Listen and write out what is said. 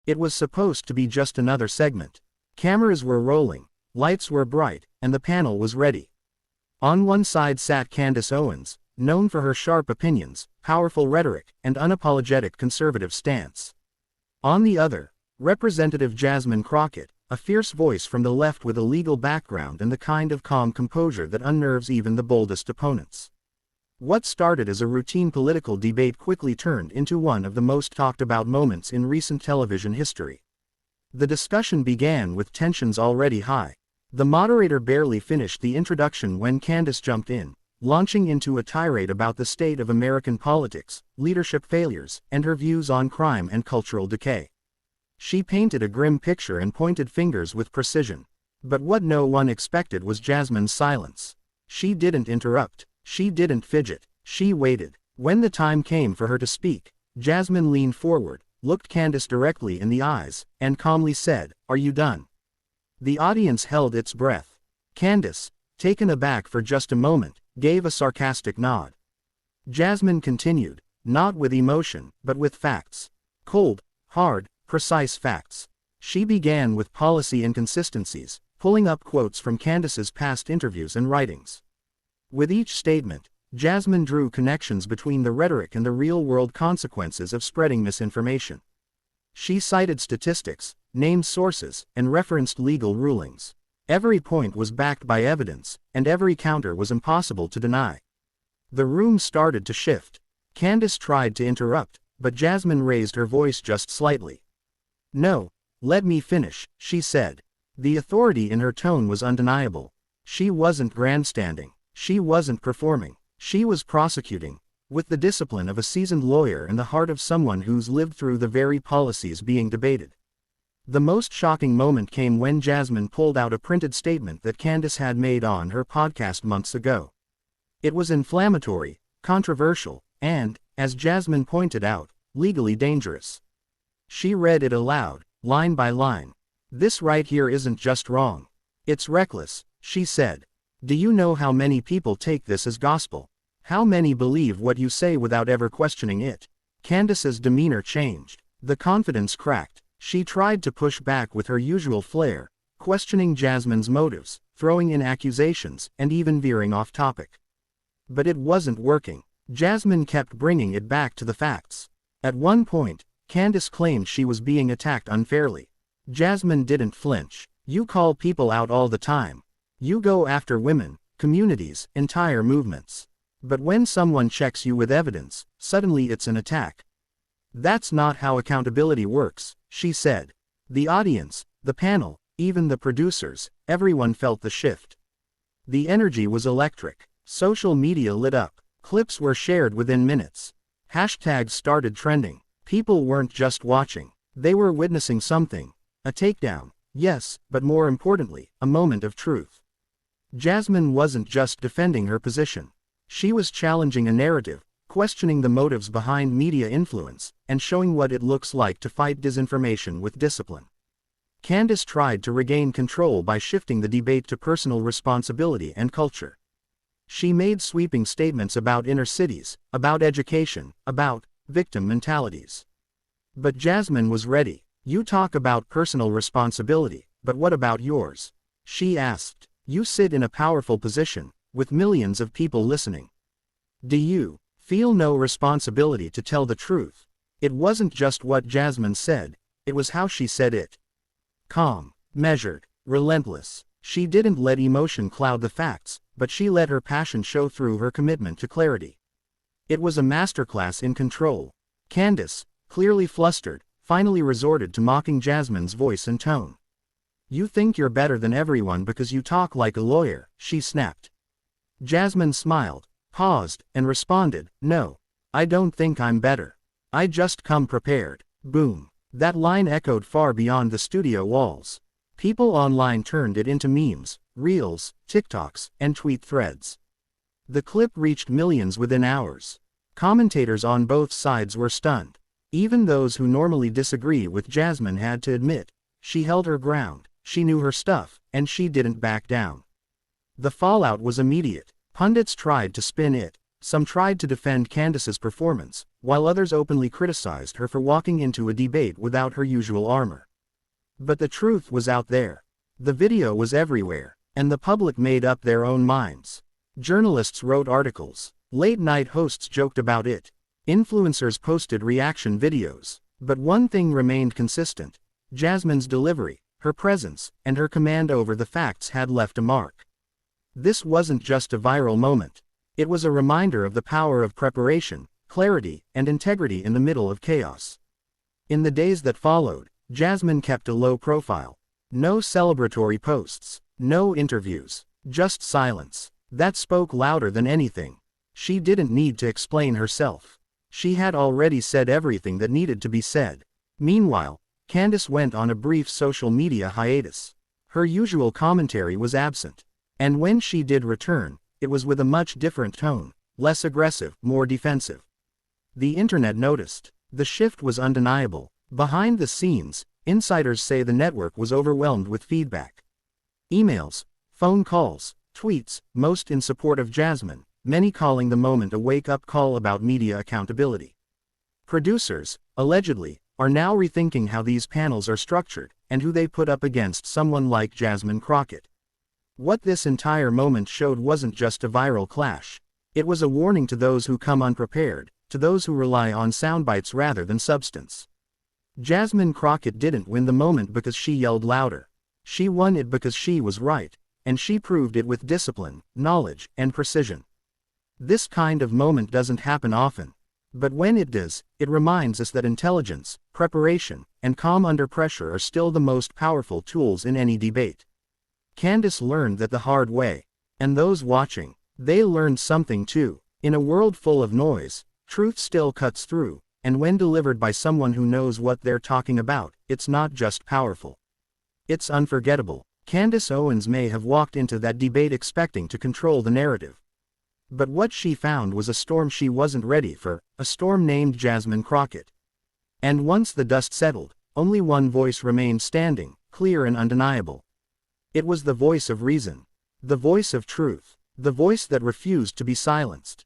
It was supposed to be just another segment. Cameras were rolling, lights were bright, and the panel was ready. On one side sat Candace Owens, known for her sharp opinions, powerful rhetoric, and unapologetic conservative stance. On the other, Representative Jasmine Crockett, a fierce voice from the left with a legal background and the kind of calm composure that unnerves even the boldest opponents. What started as a routine political debate quickly turned into one of the most talked about moments in recent television history. The discussion began with tensions already high. The moderator barely finished the introduction when Candace jumped in, launching into a tirade about the state of American politics, leadership failures, and her views on crime and cultural decay. She painted a grim picture and pointed fingers with precision. But what no one expected was Jasmine's silence. She didn't interrupt. She didn't fidget. She waited. When the time came for her to speak, Jasmine leaned forward, looked Candace directly in the eyes, and calmly said, "Are you done?" The audience held its breath. Candace, taken aback for just a moment, gave a sarcastic nod. Jasmine continued, not with emotion, but with facts. Cold, hard, precise facts. She began with policy inconsistencies, pulling up quotes from Candace's past interviews and writings. With each statement, Jasmine drew connections between the rhetoric and the real-world consequences of spreading misinformation. She cited statistics, named sources, and referenced legal rulings. Every point was backed by evidence, and every counter was impossible to deny. The room started to shift. Candace tried to interrupt, but Jasmine raised her voice just slightly. "No, let me finish," she said. The authority in her tone was undeniable. She wasn't grandstanding. She wasn't performing. She was prosecuting, with the discipline of a seasoned lawyer and the heart of someone who's lived through the very policies being debated. The most shocking moment came when Jasmine pulled out a printed statement that Candace had made on her podcast months ago. It was inflammatory, controversial, and, as Jasmine pointed out, legally dangerous. She read it aloud, line by line. "This right here isn't just wrong. It's reckless," she said. "Do you know how many people take this as gospel? How many believe what you say without ever questioning it?" Candace's demeanor changed. The confidence cracked. She tried to push back with her usual flair, questioning Jasmine's motives, throwing in accusations, and even veering off topic. But it wasn't working. Jasmine kept bringing it back to the facts. At one point, Candace claimed she was being attacked unfairly. Jasmine didn't flinch. "You call people out all the time. You go after women, communities, entire movements. But when someone checks you with evidence, suddenly it's an attack. That's not how accountability works," she said. The audience, the panel, even the producers, everyone felt the shift. The energy was electric. Social media lit up. Clips were shared within minutes. Hashtags started trending. People weren't just watching. They were witnessing something. A takedown, yes, but more importantly, a moment of truth. Jasmine wasn't just defending her position. She was challenging a narrative, questioning the motives behind media influence, and showing what it looks like to fight disinformation with discipline. Candace tried to regain control by shifting the debate to personal responsibility and culture. She made sweeping statements about inner cities, about education, about victim mentalities. But Jasmine was ready. "You talk about personal responsibility, but what about yours?" she asked. "You sit in a powerful position, with millions of people listening. Do you feel no responsibility to tell the truth?" It wasn't just what Jasmine said, it was how she said it. Calm, measured, relentless. She didn't let emotion cloud the facts, but she let her passion show through her commitment to clarity. It was a masterclass in control. Candace, clearly flustered, finally resorted to mocking Jasmine's voice and tone. "You think you're better than everyone because you talk like a lawyer," she snapped. Jasmine smiled, paused, and responded, "No, I don't think I'm better. I just come prepared." Boom. That line echoed far beyond the studio walls. People online turned it into memes, reels, TikToks, and tweet threads. The clip reached millions within hours. Commentators on both sides were stunned. Even those who normally disagree with Jasmine had to admit, she held her ground, she knew her stuff, and she didn't back down. The fallout was immediate. Pundits tried to spin it. Some tried to defend Candace's performance, while others openly criticized her for walking into a debate without her usual armor. But the truth was out there. The video was everywhere, and the public made up their own minds. Journalists wrote articles. Late-night hosts joked about it. Influencers posted reaction videos. But one thing remained consistent. Jasmine's delivery, her presence, and her command over the facts had left a mark. This wasn't just a viral moment. It was a reminder of the power of preparation, clarity, and integrity in the middle of chaos. In the days that followed, Jasmine kept a low profile. No celebratory posts, no interviews, just silence. That spoke louder than anything. She didn't need to explain herself. She had already said everything that needed to be said. Meanwhile, Candace went on a brief social media hiatus. Her usual commentary was absent. And when she did return, it was with a much different tone, less aggressive, more defensive. The internet noticed. The shift was undeniable. Behind the scenes, insiders say the network was overwhelmed with feedback. Emails, phone calls, tweets, most in support of Jasmine, many calling the moment a wake-up call about media accountability. Producers, allegedly, are now rethinking how these panels are structured, and who they put up against someone like Jasmine Crockett. What this entire moment showed wasn't just a viral clash. It was a warning to those who come unprepared, to those who rely on soundbites rather than substance. Jasmine Crockett didn't win the moment because she yelled louder. She won it because she was right, and she proved it with discipline, knowledge, and precision. This kind of moment doesn't happen often. But when it does, it reminds us that intelligence, preparation, and calm under pressure are still the most powerful tools in any debate. Candace learned that the hard way. And those watching, they learned something too. In a world full of noise, truth still cuts through, and when delivered by someone who knows what they're talking about, it's not just powerful. It's unforgettable. Candace Owens may have walked into that debate expecting to control the narrative. But what she found was a storm she wasn't ready for, a storm named Jasmine Crockett. And once the dust settled, only one voice remained standing, clear and undeniable. It was the voice of reason. The voice of truth. The voice that refused to be silenced.